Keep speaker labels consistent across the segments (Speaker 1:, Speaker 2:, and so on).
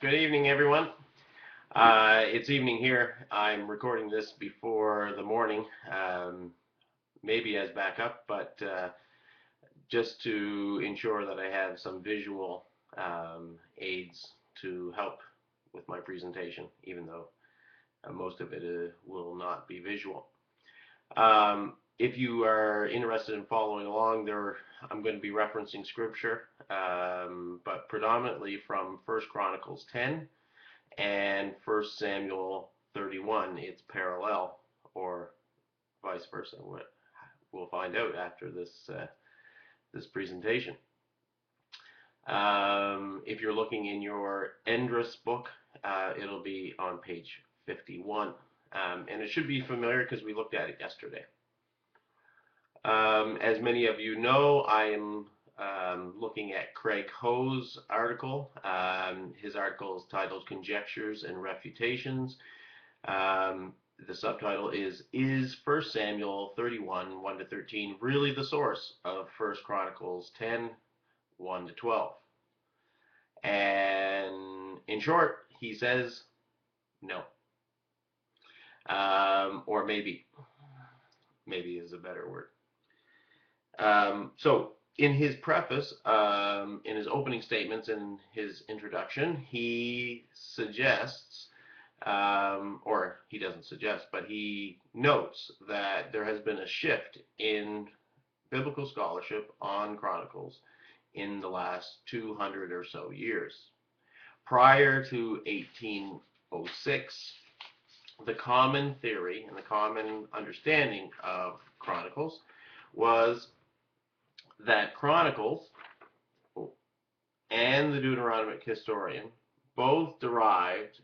Speaker 1: Good evening, everyone. It's evening here. I'm recording this before the morning, maybe as backup, but just to ensure that I have some visual aids to help with my presentation, even though most of it will not be visual. If you are interested in following along, I'm going to be referencing scripture, but predominantly from First Chronicles 10 and First Samuel 31. It's parallel, or vice versa. We'll find out after this presentation. If you're looking in your Endress book, it'll be on page 51, and it should be familiar because we looked at it yesterday. As many of you know, I am looking at Craig Ho's article. His article is titled Conjectures and Refutations. The subtitle is 1 Samuel 31, 1 to 13 really the source of 1 Chronicles 10, 1 to 12? And in short, he says no. Or maybe. Maybe is a better word. So in his preface, in his opening statements and his introduction, he suggests, or he doesn't suggest, but he notes that there has been a shift in biblical scholarship on Chronicles in the last 200 or so years. Prior to 1806, the common theory and the common understanding of Chronicles was that Chronicles and the Deuteronomic historian both derived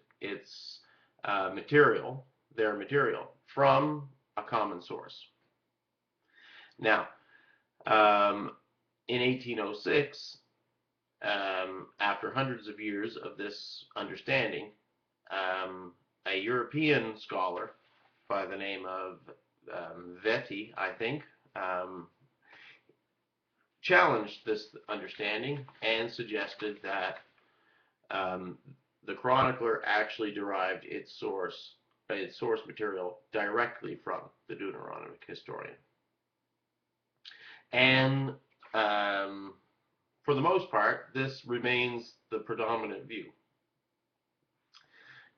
Speaker 1: their material, from a common source. Now, in 1806, after hundreds of years of this understanding, a European scholar by the name of Vetti, I think, challenged this understanding and suggested that the chronicler actually derived its source material directly from the Deuteronomic historian. And for the most part, this remains the predominant view.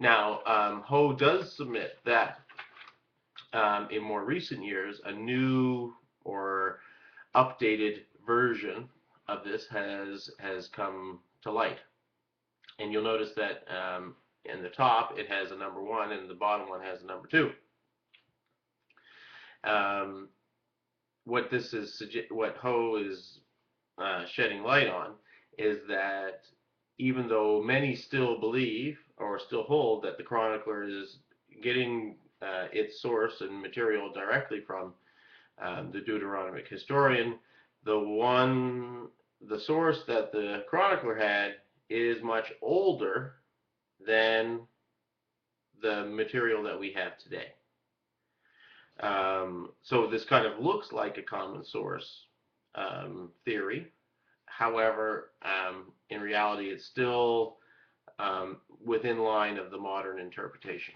Speaker 1: Now, Ho does submit that in more recent years, a new or updated version of this has come to light. And you'll notice that in the top it has a number 1 and the bottom one has a number 2. What Ho is shedding light on is that even though many still believe or still hold that the chronicler is getting its source and material directly from the Deuteronomic historian, the source that the chronicler had is much older than the material that we have today. So this kind of looks like a common source theory. However, in reality, it's still within line of the modern interpretation.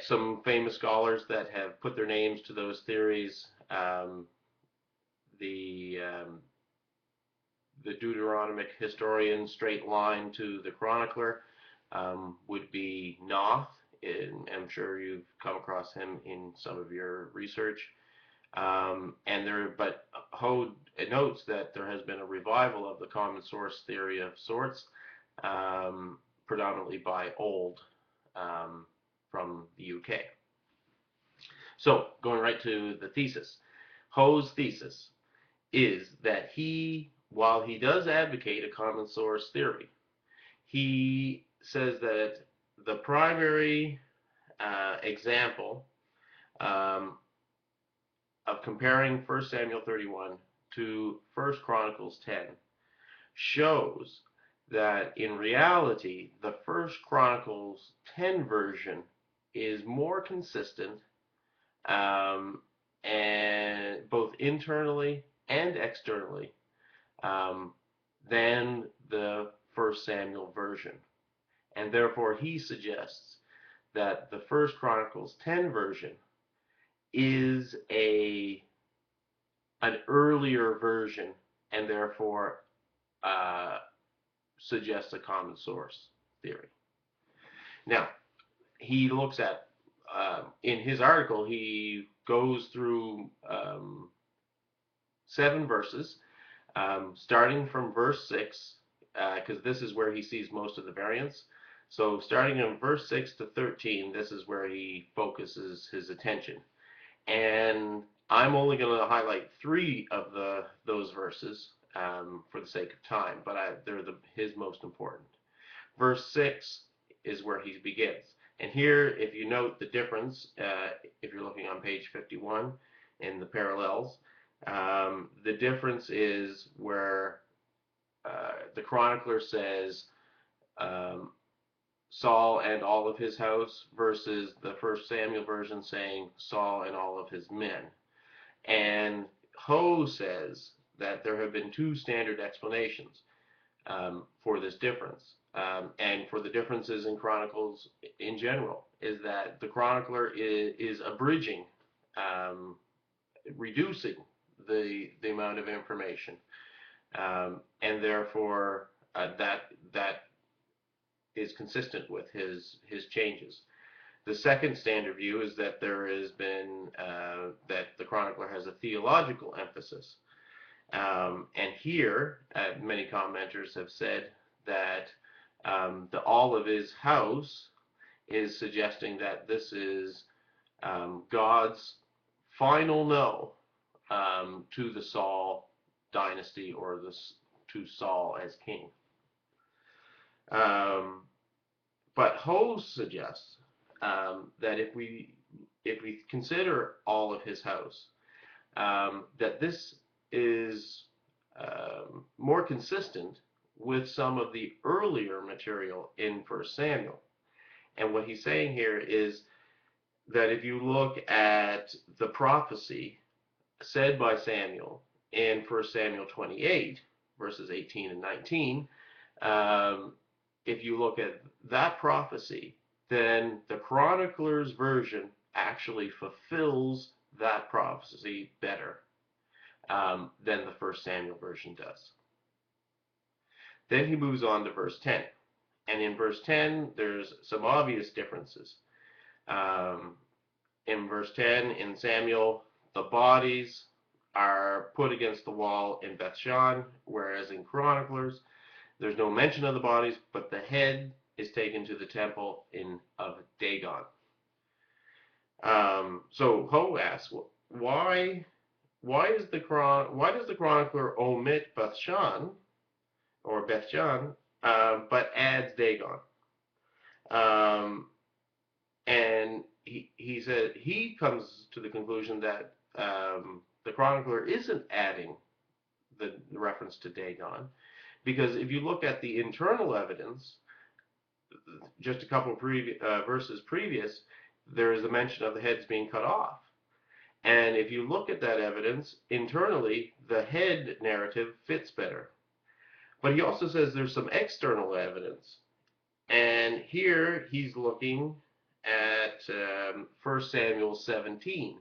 Speaker 1: Some famous scholars that have put their names to those theories, the Deuteronomic historian straight line to the chronicler would be Noth. I'm sure you've come across him in some of your research. But Ho notes that there has been a revival of the common source theory of sorts, predominantly by Old, from the UK. So, going right to the thesis. Ho's thesis is that while he does advocate a common source theory, he says that the primary example of comparing 1 Samuel 31 to 1 Chronicles 10 shows that in reality, the 1 Chronicles 10 version is more consistent, and both internally and externally, um, than the First Samuel version, and therefore he suggests that the First Chronicles 10 version is an earlier version, and therefore uh, suggests a common source theory. Now, he looks at in his article, he goes through 7 verses, starting from verse 6, because this is where he sees most of the variance. So, starting in verse 6 to 13, this is where he focuses his attention. And I'm only going to highlight 3 of those verses for the sake of time, but they're his most important. Verse 6 is where he begins. And here, if you note the difference, if you're looking on page 51 in the parallels, the difference is where the chronicler says um, Saul and all of his house versus the First Samuel version saying Saul and all of his men. And Ho says that there have been 2 standard explanations for this difference. And for the differences in Chronicles in general, is that the chronicler is abridging, reducing the amount of information, and therefore that is consistent with his changes. The second standard view is that there has been that the chronicler has a theological emphasis, and here many commenters have said that the all of his house is suggesting that this is God's final no to the Saul dynasty, or to Saul as king. Um, but Ho suggests that if we consider all of his house, that this is more consistent with some of the earlier material in First Samuel. And what he's saying here is that if you look at the prophecy said by Samuel in First Samuel 28, verses 18 and 19, if you look at that prophecy, then the chronicler's version actually fulfills that prophecy better than the First Samuel version does. Then he moves on to verse 10. And in verse 10, there's some obvious differences. In verse 10, in Samuel, the bodies are put against the wall in Bethshan, whereas in Chroniclers, there's no mention of the bodies, but the head is taken to the temple of Dagon. So Ho asks, why does the chronicler omit Bethshan or Bethshan, but adds Dagon? And he said he comes to the conclusion that the chronicler isn't adding the reference to Dagon, because if you look at the internal evidence, just a couple of verses previous, there is a mention of the heads being cut off. And if you look at that evidence, internally, the head narrative fits better. But he also says there's some external evidence. And here he's looking at 1 Samuel 17.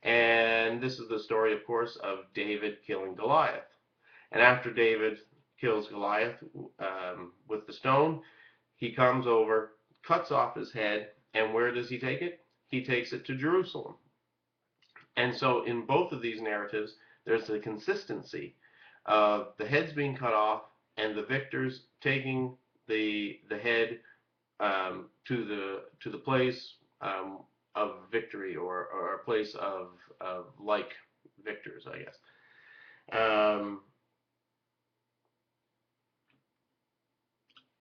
Speaker 1: And this is the story, of course, of David killing Goliath. And after David kills Goliath with the stone, he comes over, cuts off his head, and where does he take it? He takes it to Jerusalem. And so in both of these narratives, there's a consistency of the heads being cut off and the victors taking the head to the place of victory, or a place of like victors, I guess.